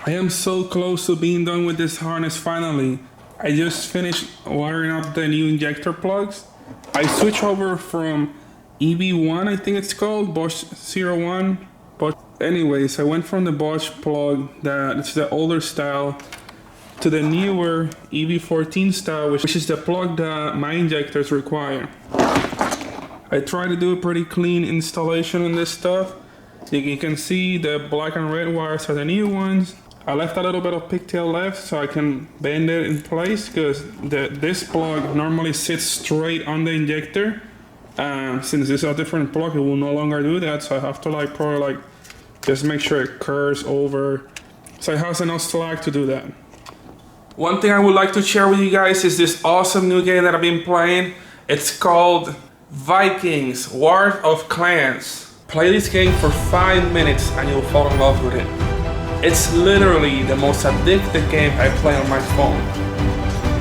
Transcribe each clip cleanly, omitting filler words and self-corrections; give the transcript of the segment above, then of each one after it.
I am so close to being done with this harness finally. I just finished wiring up the new injector plugs. I switched over from EV1, I think it's called, Bosch 01. But anyways, I went from the Bosch plug, that's the older style, to the newer EV14 style, which is the plug that my injectors require. I tried to do a pretty clean installation on this stuff. You can see the black and red wires are the new ones. I left a little bit of pigtail left so I can bend it in place because this plug normally sits straight on the injector. Since this is a different plug, it will no longer do that, so I have to probably just make sure it curves over so it has enough slack to do that. One thing I would like to share with you guys is this awesome new game that I've been playing. It's called Vikings, War of Clans. Play this game for 5 minutes and you'll fall in love with it. It's literally the most addictive game I play on my phone.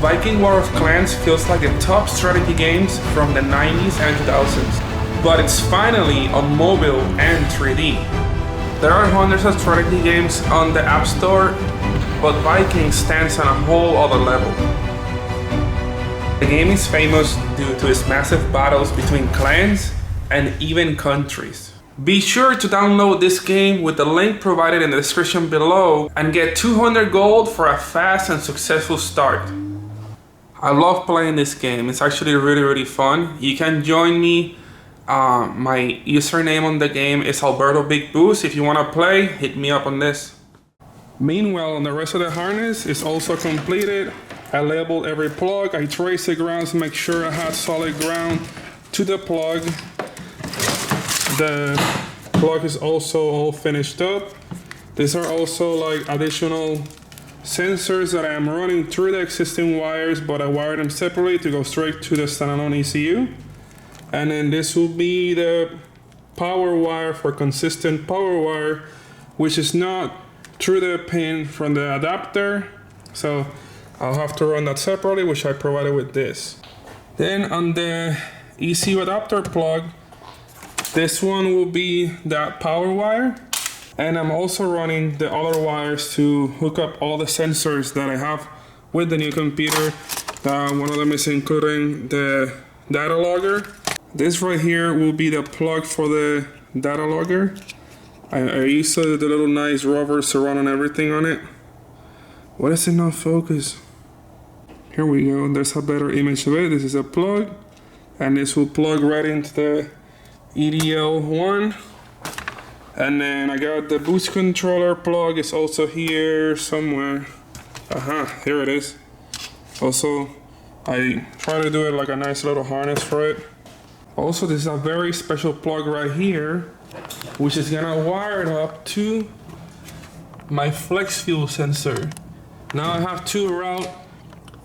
Viking War of Clans feels like the top strategy games from the 90s and 2000s, but it's finally on mobile and 3D. There are hundreds of strategy games on the App Store, but Vikings stands on a whole other level. The game is famous due to its massive battles between clans and even countries. Be sure to download this game with the link provided in the description below and get 200 gold for a fast and successful start. I love playing this game. It's actually really fun. You can join me. My username on the game is Alberto BIGBOOST. If you want to play, hit me up on this. Meanwhile, the rest of the harness is also completed. I labeled every plug. I traced the ground to make sure I had solid ground to the plug. The plug is also all finished up. These are also additional sensors that I am running through the existing wires, but I wired them separately to go straight to the standalone ECU. And then this will be the power wire for consistent power wire, which is not through the pin from the adapter. So I'll have to run that separately, which I provided with this. Then on the ECU adapter plug, this one will be that power wire, and I'm also running the other wires to hook up all the sensors that I have with the new computer. One of them is including the data logger. This right here will be the plug for the data logger. I used the little nice rubber surround and everything on it. Why does it not focus? Here we go, there's a better image of it. This is a plug, and this will plug right into the EDL1. And then I got the boost controller plug. It's also here somewhere. Here it is. Also, I try to do it like a nice little harness for it. Also, this is a very special plug right here, which is gonna wire it up to my flex fuel sensor. Now I have to route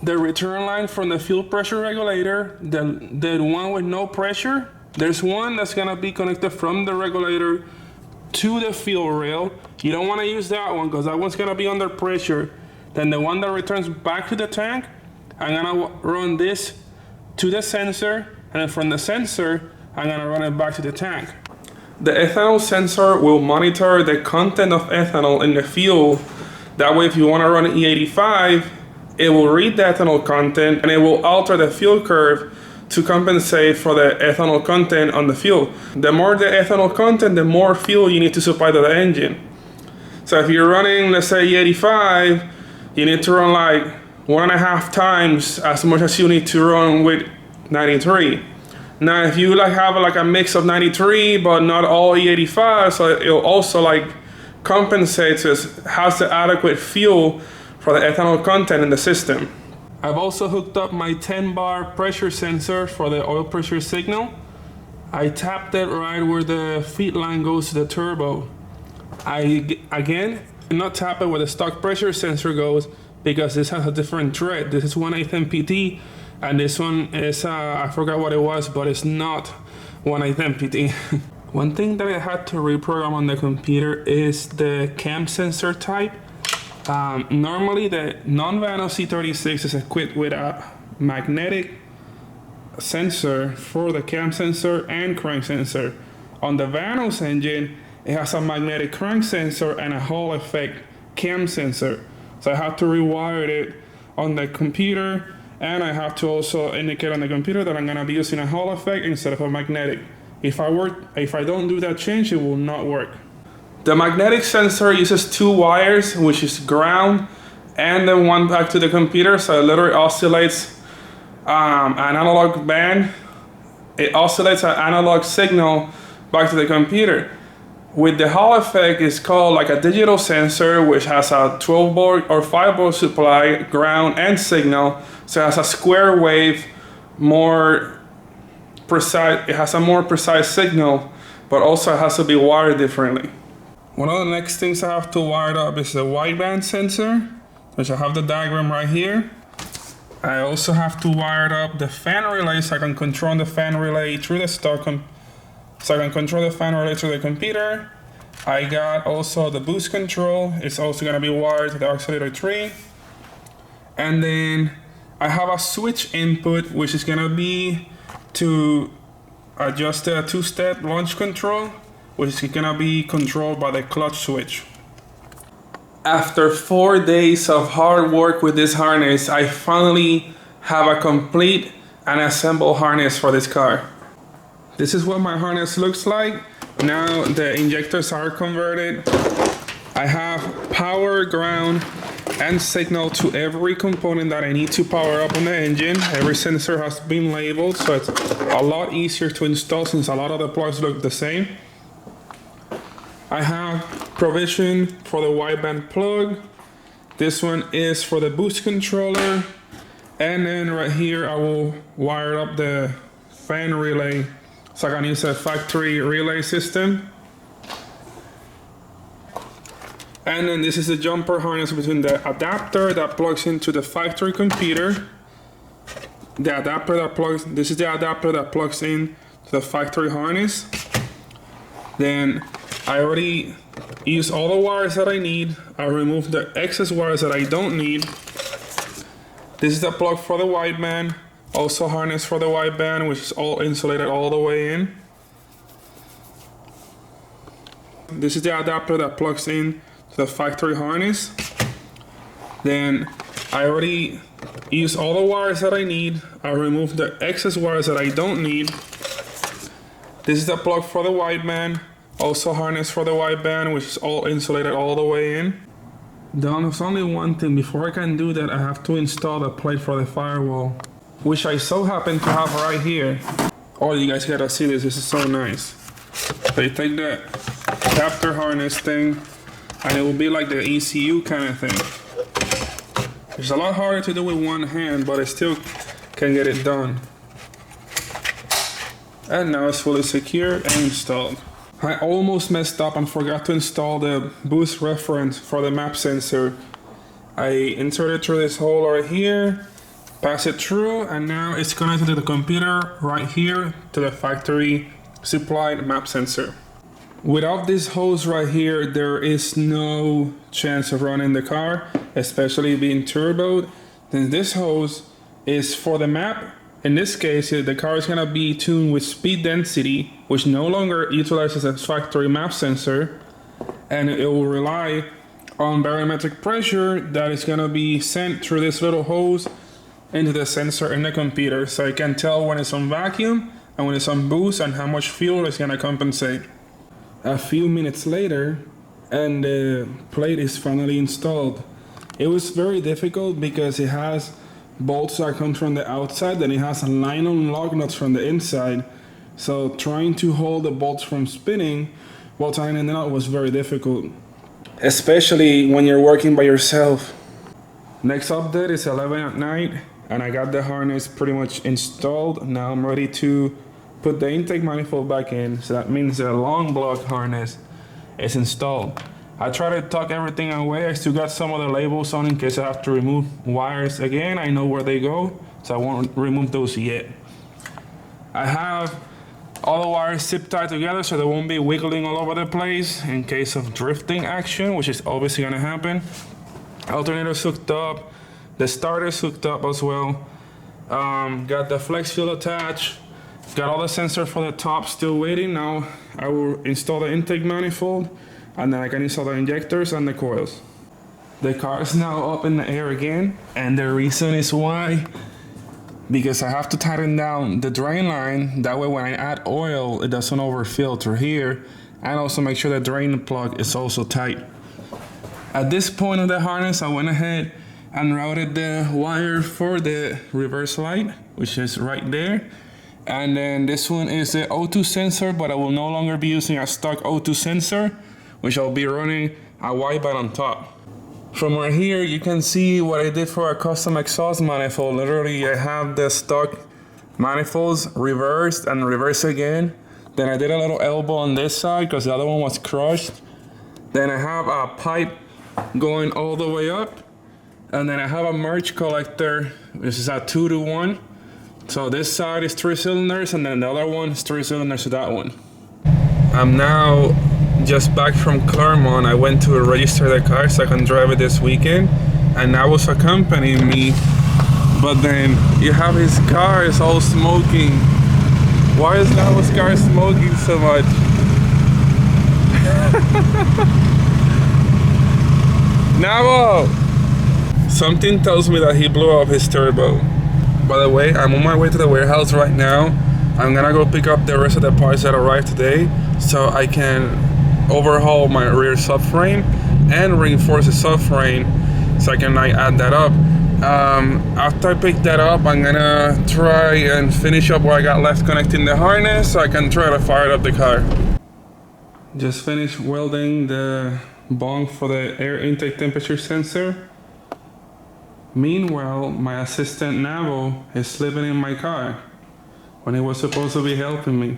the return line from the fuel pressure regulator, the one with no pressure. There's one that's gonna be connected from the regulator to the fuel rail. You don't wanna use that one because that one's gonna be under pressure. Then the one that returns back to the tank, I'm gonna run this to the sensor, and then from the sensor, I'm gonna run it back to the tank. The ethanol sensor will monitor the content of ethanol in the fuel. That way, if you wanna run E85, it will read the ethanol content and it will alter the fuel curve to compensate for the ethanol content on the fuel. The more the ethanol content, the more fuel you need to supply to the engine. So if you're running, let's say E85, you need to run 1.5 times as much as you need to run with 93. Now if you have a mix of 93 but not all E85, so it'll also compensate, so it has the adequate fuel for the ethanol content in the system. I've also hooked up my 10-bar pressure sensor for the oil pressure signal. I tapped it right where the feed line goes to the turbo. I did not tap it where the stock pressure sensor goes because this has a different thread. This is 1/8 MPT, and this one is, I forgot what it was, but it's not 1/8 MPT. One thing that I had to reprogram on the computer is the cam sensor type. Normally the non-Vano C36 is equipped with a magnetic sensor for the cam sensor and crank sensor. On the Vano's engine, it has a magnetic crank sensor and a Hall effect cam sensor. So I have to rewire it on the computer, and I have to also indicate on the computer that I'm gonna be using a Hall effect instead of a magnetic. If I don't do that change, it will not work. The magnetic sensor uses 2 wires, which is ground and then one back to the computer, so it literally oscillates an analog band. It oscillates an analog signal back to the computer. With the Hall effect, it's called like a digital sensor, which has a 12 volt or 5 volt supply, ground and signal. So it has a square wave, more precise. It has a more precise signal, but also it has to be wired differently. One of the next things I have to wire up is the wideband sensor, which I have the diagram right here. I also have to wire up the fan relay so I can control the fan relay through the computer. I got also the boost control. It's also gonna be wired to the oscillator 3. And then I have a switch input, which is gonna be to adjust the 2-step launch control, which is gonna be controlled by the clutch switch. After 4 days of hard work with this harness, I finally have a complete and assembled harness for this car. This is what my harness looks like. Now the injectors are converted. I have power, ground, and signal to every component that I need to power up on the engine. Every sensor has been labeled, so it's a lot easier to install since a lot of the plugs look the same. I have provision for the wideband plug. This one is for the boost controller. And then right here, I will wire up the fan relay so I can use a factory relay system. And then this is the jumper harness between the adapter that plugs into the factory computer. This is the adapter that plugs in to the factory harness. Then I already used all the wires that I need. I removed the excess wires that I don't need. This is the plug for the wideband, also harness for the wideband, which is all insulated all the way in. This is the adapter that plugs in to the factory harness. Then I already used all the wires that I need. I removed the excess wires that I don't need. This is the plug for the wideband, also harness for the wideband, which is all insulated all the way in. There's only one thing. Before I can do that, I have to install the plate for the firewall, which I so happen to have right here. Oh, you guys gotta see this. This is so nice. So you take the adapter harness thing, and it will be like the ECU kind of thing. It's a lot harder to do with one hand, but I still can get it done. And now it's fully secure and installed. I almost messed up and forgot to install the boost reference for the map sensor. I inserted through this hole right here, pass it through, and now it's connected to the computer right here to the factory supplied map sensor. Without this hose right here, there is no chance of running the car, especially being turboed. Then this hose is for the map. In this case, the car is gonna be tuned with speed density, which no longer utilizes a factory map sensor, and it will rely on barometric pressure that is gonna be sent through this little hose into the sensor in the computer, so it can tell when it's on vacuum and when it's on boost and how much fuel it's gonna compensate. A few minutes later, and the plate is finally installed. It was very difficult because it has bolts that come from the outside, and it has a nylon lug nuts from the inside. So trying to hold the bolts from spinning while tightening it up was very difficult, especially when you're working by yourself. Next update is 11 at night, and I got the harness pretty much installed. Now I'm ready to put the intake manifold back in, so that means the long block harness is installed. I try to tuck everything away. I still got some of the labels on in case I have to remove wires again. I know where they go, so I won't remove those yet. I have all the wires zip tied together so they won't be wiggling all over the place in case of drifting action, which is obviously gonna happen. Alternator's hooked up, the starter's hooked up as well. Got the flex fuel attached. Got all the sensors for the top still waiting. Now I will install the intake manifold, and then I can install the injectors and the coils. The car is now up in the air again, and the reason is why, because I have to tighten down the drain line. That way when I add oil, it doesn't overfill through here, and also make sure the drain plug is also tight. At this point of the harness, I went ahead and routed the wire for the reverse light, which is right there. And then this one is the O2 sensor, but I will no longer be using a stock O2 sensor, which I'll be running a wideband on top. From right here, you can see what I did for a custom exhaust manifold. Literally, I have the stock manifolds reversed and reversed again. Then I did a little elbow on this side because the other one was crushed. Then I have a pipe going all the way up. And then I have a merge collector, which is a 2-to-1. So this side is 3 cylinders, and then the other one is 3 cylinders to that one. I'm now just back from Claremont. I went to register the car so I can drive it this weekend, and that was accompanying me. But then you have his car is all smoking. Why is Navo's car smoking so much? Navo! Something tells me that he blew up his turbo. By the way, I'm on my way to the warehouse right now. I'm gonna go pick up the rest of the parts that arrived today so I can overhaul my rear subframe and reinforce the subframe so I can like add that up. After I pick that up, I'm gonna try and finish up what I got left connecting the harness so I can try to fire up the car. Just finished welding the bung for the air intake temperature sensor. Meanwhile, my assistant Navo is sleeping in my car when he was supposed to be helping me.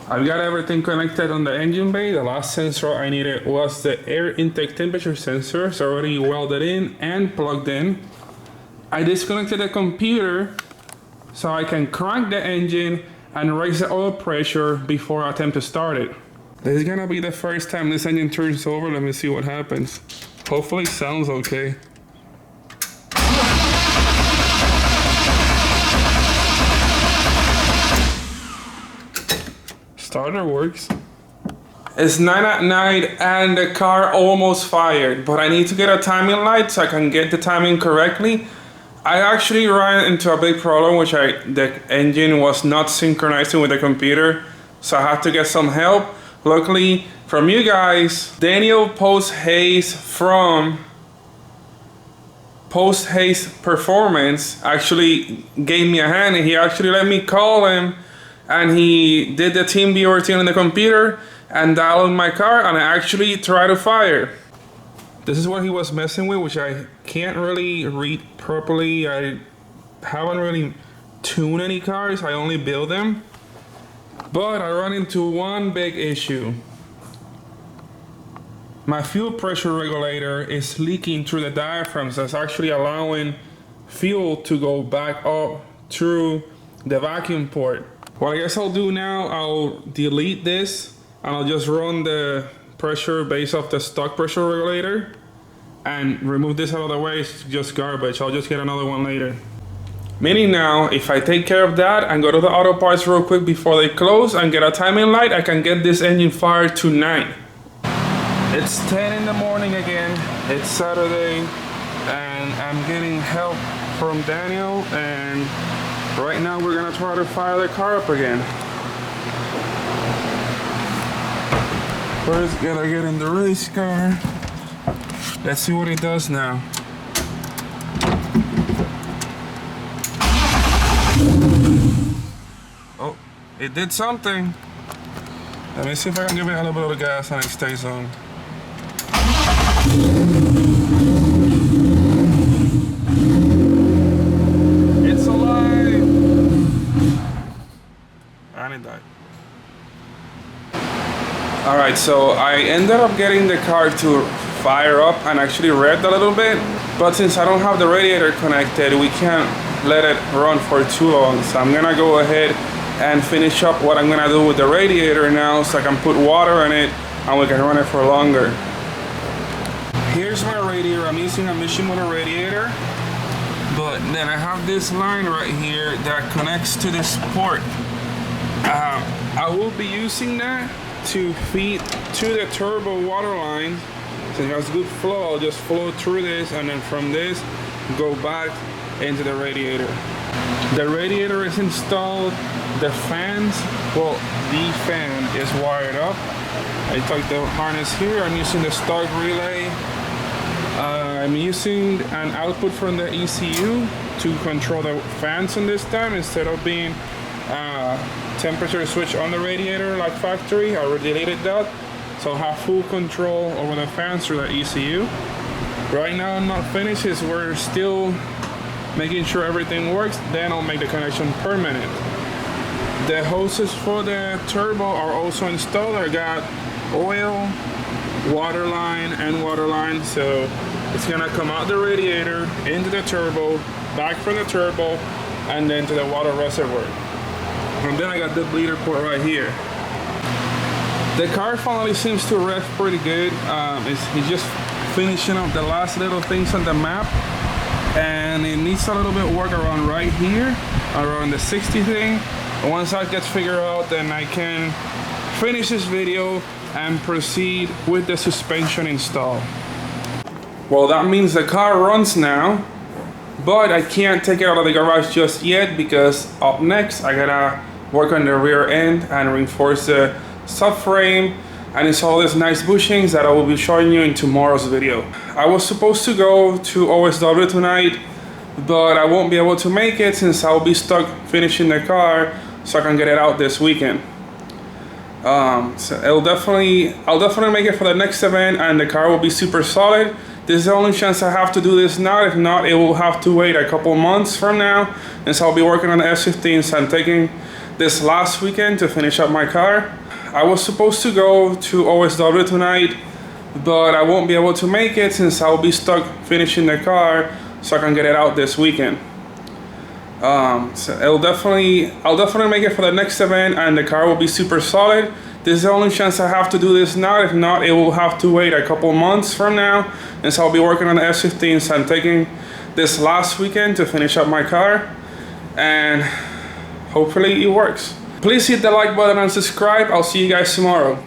I've got everything connected on the engine bay. The last sensor I needed was the air intake temperature sensor. It's already welded in and plugged in. I disconnected the computer so I can crank the engine and raise the oil pressure before I attempt to start it. This is gonna be the first time this engine turns over. Let me see what happens. Hopefully it sounds okay. Starter works. It's 9 at night and the car almost fired, but I need to get a timing light so I can get the timing correctly. I actually ran into a big problem, which the engine was not synchronizing with the computer, so I had to get some help. Luckily, from you guys, Daniel Post-Haste from Post-Haste Performance actually gave me a hand, and he actually let me call him, and he did the TeamViewer routine on the computer and dialed my car, and I actually tried to fire. This is what he was messing with, which I can't really read properly. I haven't really tuned any cars, I only build them. But I run into one big issue. My fuel pressure regulator is leaking through the diaphragm, so it's actually allowing fuel to go back up through the vacuum port. What I guess I'll do now, I'll delete this and I'll just run the pressure based off the stock pressure regulator and remove this out of the way. It's just garbage. I'll just get another one later. Meaning now, if I take care of that and go to the auto parts real quick before they close and get a timing light, I can get this engine fired tonight. It's 10 in the morning again. It's Saturday and I'm getting help from Daniel, and right now we're gonna try to fire the car up again. First, gotta get in the race car. Let's see what it does now. Oh, it did something. Let me see if I can give it a little bit of gas and it stays on. It's alive! And it died. Alright, so I ended up getting the car to fire up and actually revved a little bit, but since I don't have the radiator connected, we can't let it run for too long. So I'm gonna go ahead and finish up what I'm gonna do with the radiator now so I can put water in it and we can run it for longer. Here's my radiator. I'm using a machine with a radiator, but then I have this line right here that connects to this port. I will be using that to feed to the turbo water line Since it has good flow, I'll just flow through this, and then from this, go back into the radiator. The radiator is installed. The fans, well, the fan is wired up. I took the harness here. I'm using the start relay. I'm using an output from the ECU to control the fans in this time instead of being temperature switch on the radiator like factory. I already deleted that, so I have full control over the fans through the ECU. Right now I'm not finished, we're still making sure everything works, then I'll make the connection permanent. The hoses for the turbo are also installed. I got oil, water line, and water line, so it's gonna come out the radiator into the turbo, back from the turbo, and then to the water reservoir. And then I got the bleeder port right here. The car finally seems to rev pretty good. It's just finishing up the last little things on the map, and it needs a little bit of work around right here, around the 60 thing. Once that gets figured out, then I can finish this video and proceed with the suspension install. Well, that means the car runs now, but I can't take it out of the garage just yet because up next I gotta work on the rear end and reinforce the subframe and install these nice bushings that I will be showing you in tomorrow's video. I was supposed to go to OSW tonight, but I won't be able to make it since I'll be stuck finishing the car so I can get it out this weekend. So I'll definitely make it for the next event, and the car will be super solid. This is the only chance I have to do this now. If not, it will have to wait a couple months from now, and so I'll be working on the S15s and taking this last weekend to finish up my car. I was supposed to go to OSW tonight, but I won't be able to make it since I'll be stuck finishing the car so I can get it out this weekend. So I'll definitely make it for the next event, and the car will be super solid. This is the only chance I have to do this now. If not, it will have to wait a couple months from now, and so I'll be working on the S15s and taking this last weekend to finish up my car, and hopefully it works. Please hit the like button and subscribe. I'll see you guys tomorrow.